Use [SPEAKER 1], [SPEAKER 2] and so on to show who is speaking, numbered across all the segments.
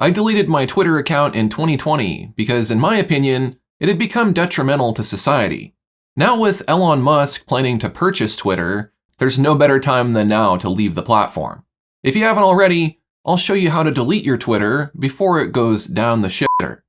[SPEAKER 1] I deleted my Twitter account in 2020 because, in my opinion, it had become detrimental to society. Now with Elon Musk planning to purchase Twitter, there's no better time than now to leave the platform. If you haven't already, I'll show you how to delete your Twitter before it goes down the shitter.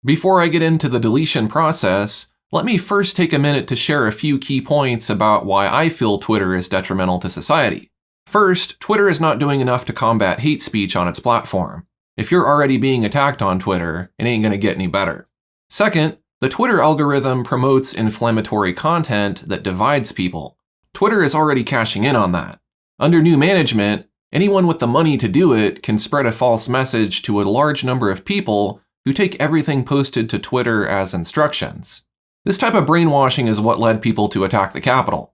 [SPEAKER 1] Before I get into the deletion process, let me first take a minute to share a few key points about why I feel Twitter is detrimental to society. First, Twitter is not doing enough to combat hate speech on its platform. If you're already being attacked on Twitter, it ain't gonna get any better. Second, the Twitter algorithm promotes inflammatory content that divides people. Twitter is already cashing in on that. Under new management, anyone with the money to do it can spread a false message to a large number of people who take everything posted to Twitter as instructions. This type of brainwashing is what led people to attack the Capitol.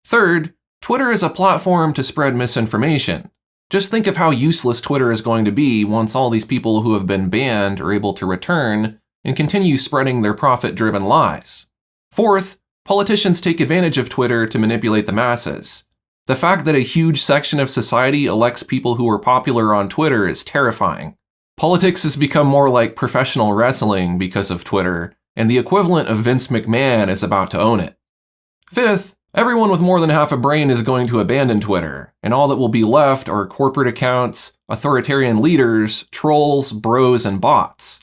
[SPEAKER 1] Third, Twitter is a platform to spread misinformation. Just think of how useless Twitter is going to be once all these people who have been banned are able to return and continue spreading their profit-driven lies. Fourth, politicians take advantage of Twitter to manipulate the masses. The fact that a huge section of society elects people who are popular on Twitter is terrifying. Politics has become more like professional wrestling because of Twitter, and the equivalent of Vince McMahon is about to own it. Fifth, everyone with more than half a brain is going to abandon Twitter, and all that will be left are corporate accounts, authoritarian leaders, trolls, bros, and bots.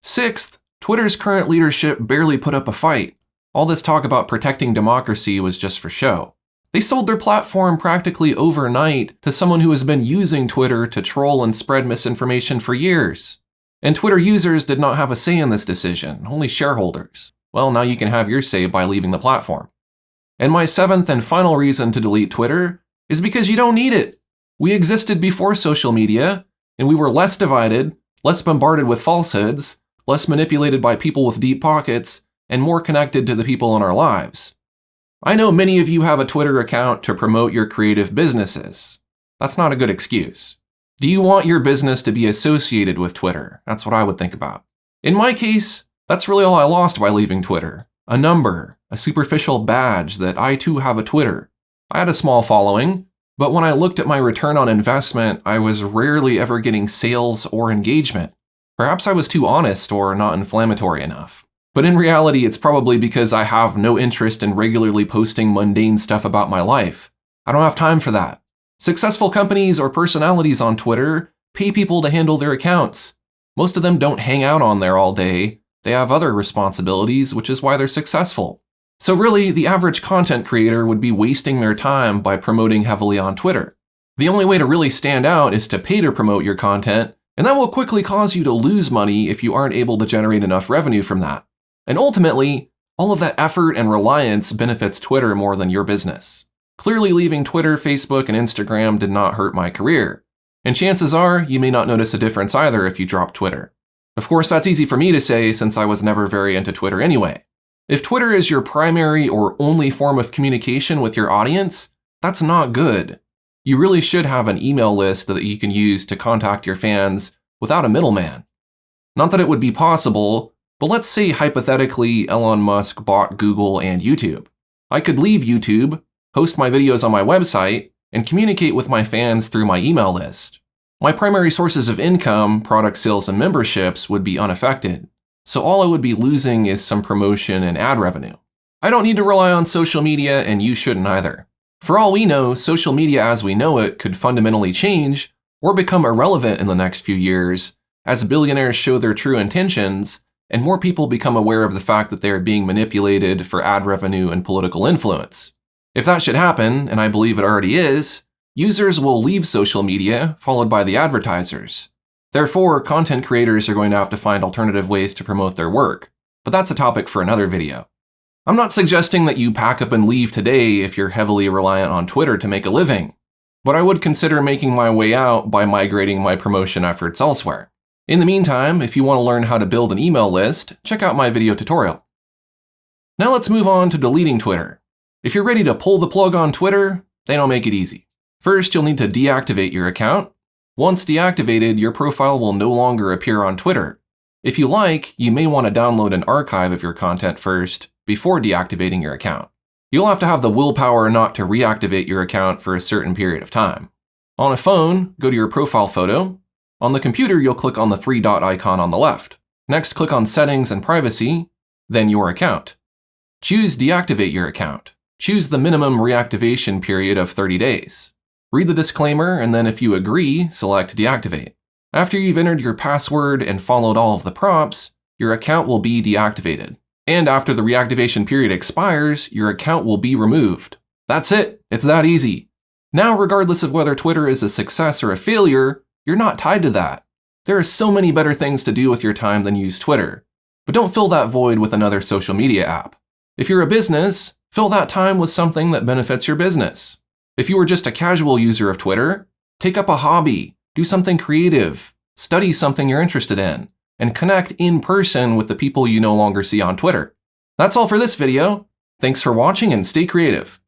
[SPEAKER 1] Sixth, Twitter's current leadership barely put up a fight. All this talk about protecting democracy was just for show. They sold their platform practically overnight to someone who has been using Twitter to troll and spread misinformation for years. And Twitter users did not have a say in this decision, only shareholders. Well, now you can have your say by leaving the platform. And my seventh and final reason to delete Twitter is because you don't need it. We existed before social media, and we were less divided, less bombarded with falsehoods, less manipulated by people with deep pockets, and more connected to the people in our lives. I know many of you have a Twitter account to promote your creative businesses. That's not a good excuse. Do you want your business to be associated with Twitter? That's what I would think about. In my case, that's really all I lost by leaving Twitter. A number, a superficial badge that I too have a Twitter. I had a small following, but when I looked at my return on investment, I was rarely ever getting sales or engagement. Perhaps I was too honest or not inflammatory enough. But in reality, it's probably because I have no interest in regularly posting mundane stuff about my life. I don't have time for that. Successful companies or personalities on Twitter pay people to handle their accounts. Most of them don't hang out on there all day. They have other responsibilities, which is why they're successful. So really, the average content creator would be wasting their time by promoting heavily on Twitter. The only way to really stand out is to pay to promote your content, and that will quickly cause you to lose money if you aren't able to generate enough revenue from that. And ultimately, all of that effort and reliance benefits Twitter more than your business. Clearly, leaving Twitter, Facebook, and Instagram did not hurt my career. And chances are, you may not notice a difference either if you drop Twitter. Of course, that's easy for me to say since I was never very into Twitter anyway. If Twitter is your primary or only form of communication with your audience, that's not good. You really should have an email list that you can use to contact your fans without a middleman. Not that it would be possible, but let's say hypothetically Elon Musk bought Google and YouTube. I could leave YouTube, host my videos on my website, and communicate with my fans through my email list. My primary sources of income, product sales, and memberships would be unaffected, so all I would be losing is some promotion and ad revenue. I don't need to rely on social media, and you shouldn't either. For all we know, social media as we know it could fundamentally change or become irrelevant in the next few years as billionaires show their true intentions and more people become aware of the fact that they are being manipulated for ad revenue and political influence. If that should happen, and I believe it already is, users will leave social media, followed by the advertisers. Therefore, content creators are going to have to find alternative ways to promote their work, but that's a topic for another video. I'm not suggesting that you pack up and leave today if you're heavily reliant on Twitter to make a living, but I would consider making my way out by migrating my promotion efforts elsewhere. In the meantime, if you want to learn how to build an email list, check out my video tutorial. Now let's move on to deleting Twitter. If you're ready to pull the plug on Twitter, they don't make it easy. First, you'll need to deactivate your account. Once deactivated, your profile will no longer appear on Twitter. If you like, you may want to download an archive of your content first before deactivating your account. You'll have to have the willpower not to reactivate your account for a certain period of time. On a phone, go to your profile photo, On the computer, you'll click on the three-dot icon on the left. Next, click on Settings and Privacy, then Your Account. Choose Deactivate Your Account. Choose the minimum reactivation period of 30 days. Read the disclaimer, and then if you agree, select Deactivate. After you've entered your password and followed all of the prompts, your account will be deactivated. And after the reactivation period expires, your account will be removed. That's it. It's that easy. Now, regardless of whether Twitter is a success or a failure, you're not tied to that. There are so many better things to do with your time than use Twitter. But don't fill that void with another social media app. If you're a business, fill that time with something that benefits your business. If you were just a casual user of Twitter, take up a hobby, do something creative, study something you're interested in, and connect in person with the people you no longer see on Twitter. That's all for this video. Thanks for watching and stay creative.